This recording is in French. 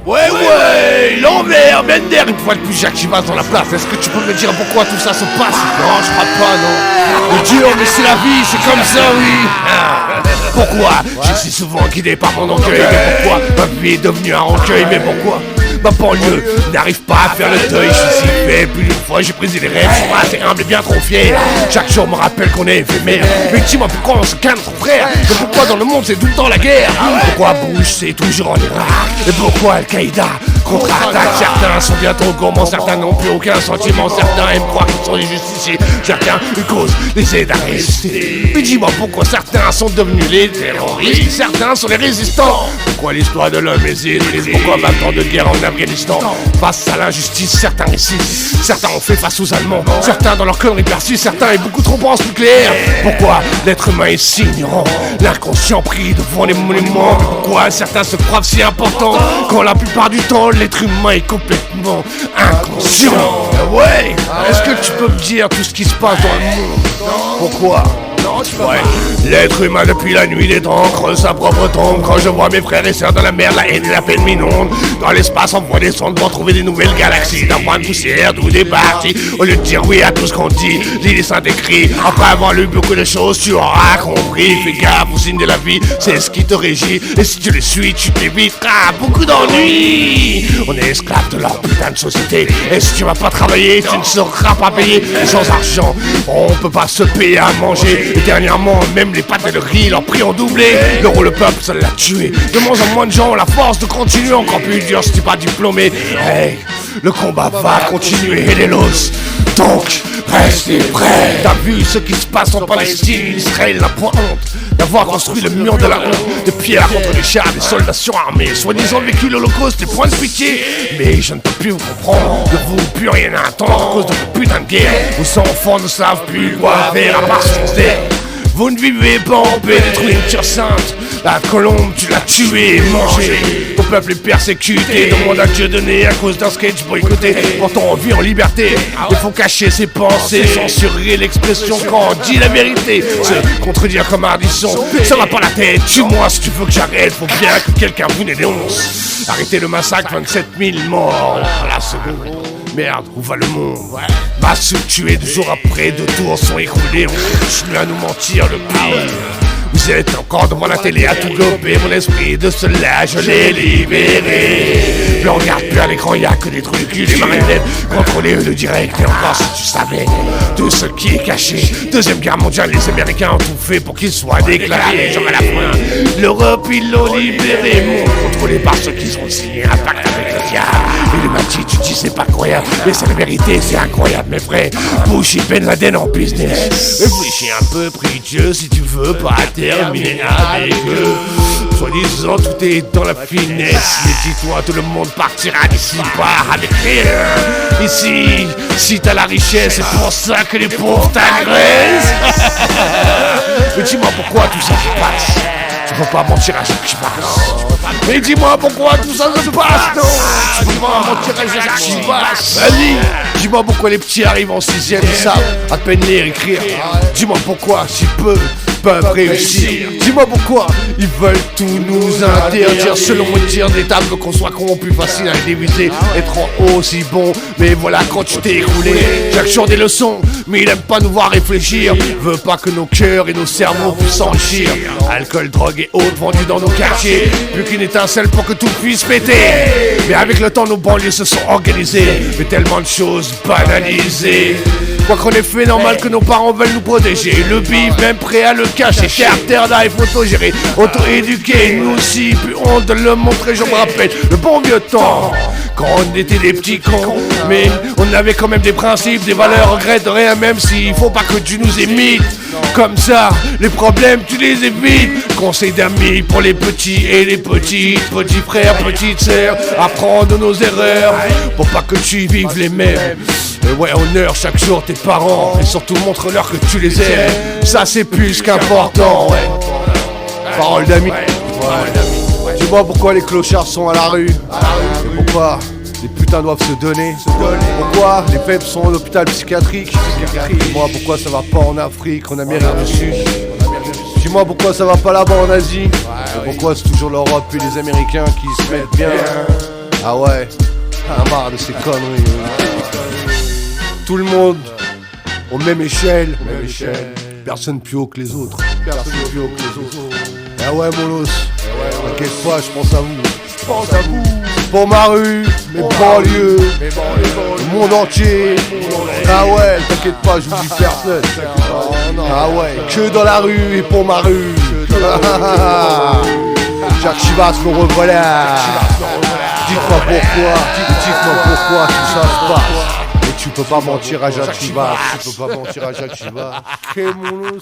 Ouais, l'envers, Bender, une fois de plus Jacques Chivas dans la place. Est-ce que tu peux me dire pourquoi tout ça se passe? Non, je crois pas, non. C'est dur, mais c'est la vie, c'est comme ça, oui. Pourquoi? Je suis souvent guidé par mon orgueil, mais pourquoi? Ma vie est devenue un recueil, mais pourquoi? Ma banlieue n'arrive pas à faire le deuil. Je suis si fait, plus d'une fois j'ai brisé les rêves. Je suis assez humble et bien trop fier. Chaque jour me rappelle qu'on est éphémère. Mais dis-moi pourquoi on se calme son frère? Et pourquoi dans le monde c'est tout le temps la guerre? Pourquoi Bush c'est toujours en Irak? Et pourquoi Al-Qaïda contre-attaque? Certains sont bientôt gourmands, certains n'ont plus aucun sentiment. Certains aiment croire qu'ils sont les justiciers. Chacun une cause les aide à résister. Mais dis-moi pourquoi certains sont devenus les terroristes, certains sont les résistants. Pourquoi l'histoire de l'homme est si triste? Pourquoi 20 ans de guerre en Afghanistan? Face à l'injustice, certains réussissent, certains ont fait face aux Allemands, certains dans leur connerie perçue, certains est beaucoup trop pense nucléaire. Pourquoi l'être humain est si ignorant? L'inconscient pris devant les monuments. Pourquoi certains se croient si importants quand la plupart du temps l'être humain est complètement inconscient? Ouais, est-ce que tu peux me dire tout ce qui se passe dans le monde? Pourquoi? Ouais, l'être humain depuis la nuit des temps creuse sa propre tombe. Quand je vois mes frères et sœurs dans la mer, la haine et la peine m'inondent. Dans l'espace, on voit des sondes pour trouver des nouvelles galaxies. D'un point de poussière, d'où des parties. Au lieu de dire oui à tout ce qu'on dit, lis les saints écrits. Après avoir lu beaucoup de choses, tu auras compris. Fais gaffe aux signes de la vie, c'est ce qui te régit. Et si tu les suis, tu t'éviteras beaucoup d'ennuis. On est esclave de leur putain de société. Et si tu vas pas travailler, tu ne seras pas payé. Et sans argent, on peut pas se payer à manger. Et dernièrement, même les pâtes et le riz, leurs prix ont doublé. L'euro, le peuple, ça l'a tué. De moins en moins de gens ont la force de continuer. Encore plus dur si tu n'es pas diplômé. Hey, le combat va continuer, et les losses. Donc, restez prêts. T'as vu ce qui se passe en Palestine? Israël n'a point honte d'avoir construit le mur de la honte, de pierre contre les chars des soldats surarmés, soi-disant vécu l'Holocauste et point de pitié. Mais je ne peux plus vous comprendre, de vous plus rien à attendre à cause de vos putains de guerre. Vos enfants ne savent plus quoi faire à part se foncer. Vous ne vivez pas en paix, détruire une tire sainte. La colombe, tu l'as tuée et mangée. Ton peuple est persécuté, demande à Dieu donné à cause d'un sketch boycotté. Pourtant on vit en liberté, il faut cacher ses pensées, censurer l'expression quand on dit la vérité. Se contredire comme Ardisson, ça va pas la tête. Tue-moi si tu veux que j'arrête, faut bien que quelqu'un vous dénonce. Arrêtez le massacre, 27 000 morts la seconde. Merde, où va le monde? Massou tué 2 jours après, 2 tours sont écoulés. On continue à nous mentir le pire. Vous êtes encore devant la télé à tout gober. Mon esprit de cela, je l'ai libéré. Mais on regarde plus à l'écran, y'a que des trucs, des marionnettes. Contrôler le direct, et encore si tu savais tout ce qui est caché. Deuxième guerre mondiale, les Américains ont tout fait pour qu'il soit déclaré. Genre à la fin, l'Europe ils l'ont libéré. Monde contrôlé par ceux qui ont signé un pacte avec le diable. Et le matin, tu dis c'est pas croyable, mais c'est la vérité, c'est incroyable mes frères. Bush et Ben Laden en business. Réfléchis un peu, prie Dieu si tu veux pas terminer avec eux. Soi-disant tout est dans la finesse. Mais dis-toi, tout le monde partira d'ici pas avec rien. Ici, si t'as la richesse, c'est pour ça que les pauvres t'agressent. Mais dis-moi pourquoi tout ça se passe. Tu peux pas mentir à Jacques Chivas. Mais dis-moi pourquoi tout ça se passe, non. Tu peux pas mentir à Jacques Chivas. Vas-y, dis-moi pourquoi les petits arrivent en 6ème, ils savent à peine lire, écrire. Dis-moi pourquoi, si peu peuvent réussir. Dis-moi pourquoi ils veulent tout nous interdire. Selon me dire des tables qu'on soit corrompu, facile à diviser. Être en haut aussi bon, mais voilà quand tu t'es écroulé. Chaque jour des leçons, mais il aime pas nous voir réfléchir. Veut pas que nos cœurs et nos cerveaux puissent s'enrichir. Alcool, drogue et autres vendus dans nos quartiers. Plus qu'une étincelle pour que tout puisse péter. Mais avec le temps nos banlieues se sont organisées. Mais tellement de choses banalisées. Quoi qu'on ait fait normal que nos parents veulent nous protéger. Le bif même prêt à le cacher. Carter live, auto-géré, auto-éduqué. Nous aussi, plus honte de le montrer. Je me rappelle le bon vieux temps quand on était des petits cons. Mais on avait quand même des principes, des valeurs. Regrette rien même s'il faut pas que tu nous imites. Comme ça, les problèmes tu les évites. Conseil d'amis pour les petits et les petites. Petits frères, petites sœurs, apprendre de nos erreurs pour pas que tu vives les mêmes. Et ouais, honneur chaque jour tes parents. Et surtout montre-leur que tu les aimes. Ça c'est plus qu'important, ouais. Parole d'amis. Dis-moi pourquoi les clochards sont à la rue. Et pourquoi les putains doivent se donner. Pourquoi les faibles sont en hôpital psychiatrique. Dis-moi pourquoi ça va pas en Afrique, en Amérique du Sud. Dis-moi pourquoi ça va pas là-bas en Asie. Et pourquoi c'est toujours l'Europe et les Américains qui se mettent bien. Ah ouais, t'en as marre de ces conneries. Tout le monde aux mêmes échelles. Personne plus haut que les autres. Ah ouais, Molos, t'inquiète pas, je pense à vous. Pour ma rue, mes banlieues, le monde entier. Ah ouais, t'inquiète pas, j'oublie personne. Ah ouais, que dans la rue et pour ma rue. Jacques Chivas, me revoilà. Dites-moi pourquoi tout ça se passe. Et tu peux pas mentir à Jacques Chivas. Et mon loup,